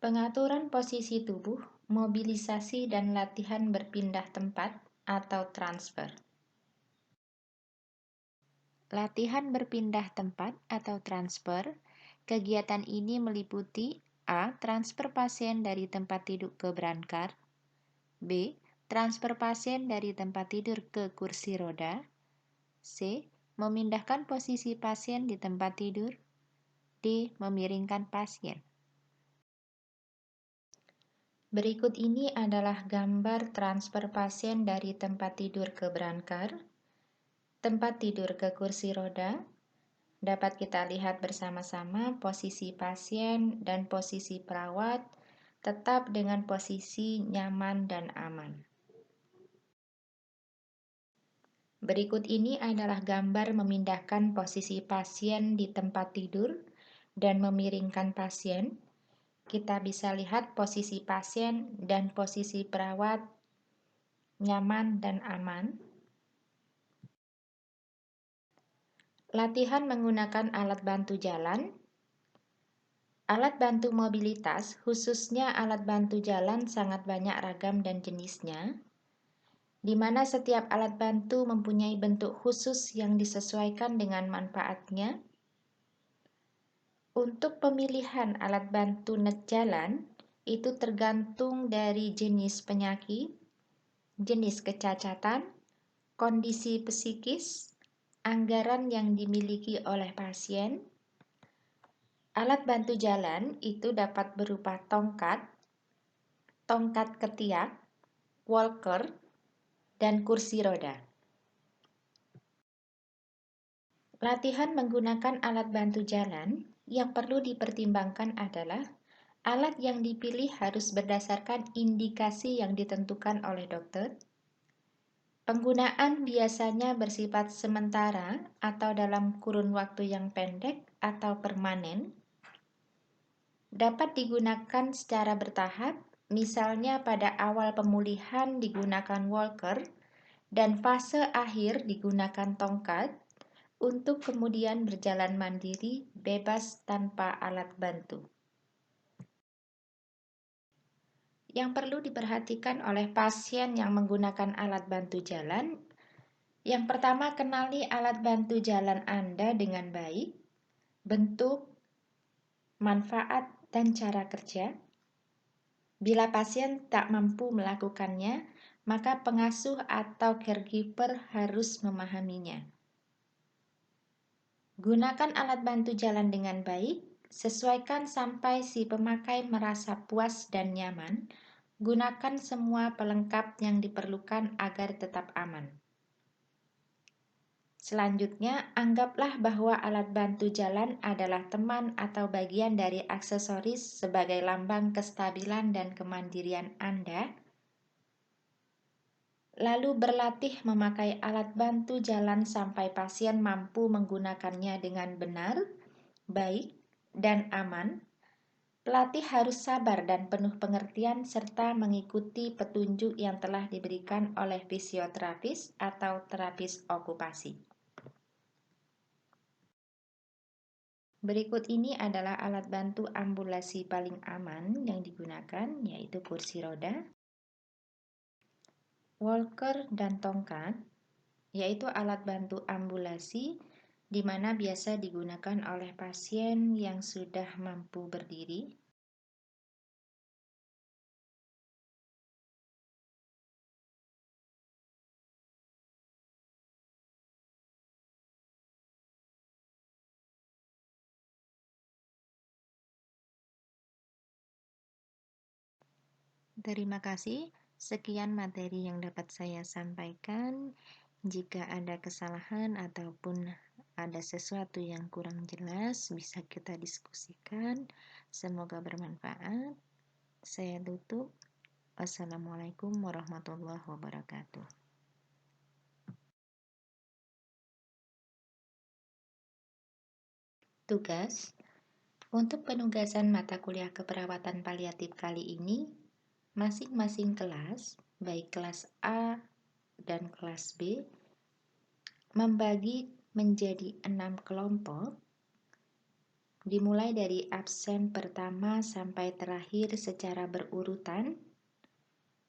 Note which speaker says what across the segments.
Speaker 1: Pengaturan posisi tubuh, mobilisasi dan latihan berpindah tempat atau transfer. Latihan berpindah tempat atau transfer, kegiatan ini meliputi A. Transfer pasien dari tempat tidur ke brankar, B. Transfer pasien dari tempat tidur ke kursi roda, C. Memindahkan posisi pasien di tempat tidur, D. Memiringkan pasien. Berikut ini adalah gambar transfer pasien dari tempat tidur ke brankar, tempat tidur ke kursi roda. Dapat kita lihat bersama-sama posisi pasien dan posisi perawat tetap dengan posisi nyaman dan aman. Berikut ini adalah gambar memindahkan posisi pasien di tempat tidur dan memiringkan pasien. Kita bisa lihat posisi pasien dan posisi perawat nyaman dan aman. Latihan menggunakan alat bantu jalan. Alat bantu mobilitas, khususnya alat bantu jalan, sangat banyak ragam dan jenisnya, di mana setiap alat bantu mempunyai bentuk khusus yang disesuaikan dengan manfaatnya. Untuk pemilihan alat bantu jalan, itu tergantung dari jenis penyakit, jenis kecacatan, kondisi psikis, anggaran yang dimiliki oleh pasien. Alat bantu jalan itu dapat berupa tongkat, tongkat ketiak, walker, dan kursi roda. Latihan menggunakan alat bantu jalan yang perlu dipertimbangkan adalah alat yang dipilih harus berdasarkan indikasi yang ditentukan oleh dokter. Penggunaan biasanya bersifat sementara atau dalam kurun waktu yang pendek atau permanen. Dapat digunakan secara bertahap, misalnya pada awal pemulihan digunakan walker dan fase akhir digunakan tongkat, untuk kemudian berjalan mandiri bebas tanpa alat bantu. Yang perlu diperhatikan oleh pasien yang menggunakan alat bantu jalan, yang pertama, kenali alat bantu jalan Anda dengan baik, bentuk, manfaat, dan cara kerja. Bila pasien tak mampu melakukannya, maka pengasuh atau caregiver harus memahaminya. Gunakan alat bantu jalan dengan baik, sesuaikan sampai si pemakai merasa puas dan nyaman. Gunakan semua pelengkap yang diperlukan agar tetap aman. Selanjutnya, anggaplah bahwa alat bantu jalan adalah teman atau bagian dari aksesoris sebagai lambang kestabilan dan kemandirian Anda. Lalu berlatih memakai alat bantu jalan sampai pasien mampu menggunakannya dengan benar, baik, dan aman. Pelatih harus sabar dan penuh pengertian serta mengikuti petunjuk yang telah diberikan oleh fisioterapis atau terapis okupasi. Berikut ini adalah alat bantu ambulasi paling aman yang digunakan, yaitu kursi roda, walker, dan tongkat, yaitu alat bantu ambulasi di mana biasa digunakan oleh pasien yang sudah mampu berdiri. Terima kasih. Sekian materi yang dapat saya sampaikan. Jika ada kesalahan ataupun ada sesuatu yang kurang jelas, bisa kita diskusikan. Semoga bermanfaat. Saya tutup. Wassalamualaikum warahmatullahi wabarakatuh. Tugas untuk penugasan mata kuliah keperawatan paliatif kali ini, masing-masing kelas, baik kelas A dan kelas B, membagi menjadi 6 kelompok. dimulai dari absen pertama sampai terakhir secara berurutan,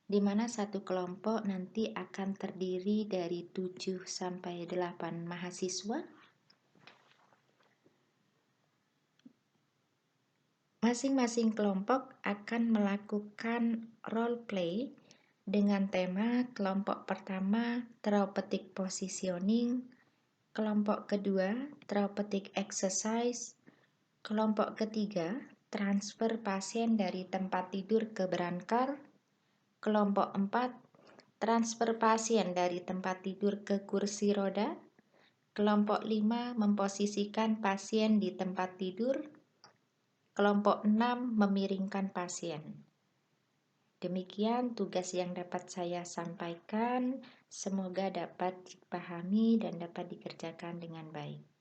Speaker 1: di mana satu kelompok nanti akan terdiri dari 7 sampai 8 mahasiswa. Masing-masing kelompok akan melakukan role play dengan tema kelompok pertama therapeutic positioning, kelompok kedua therapeutic exercise, kelompok ketiga transfer pasien dari tempat tidur ke berangkar, kelompok 4 transfer pasien dari tempat tidur ke kursi roda, kelompok 5 memposisikan pasien di tempat tidur, kelompok 6 memiringkan pasien. Demikian tugas yang dapat saya sampaikan, semoga dapat dipahami dan dapat dikerjakan dengan baik.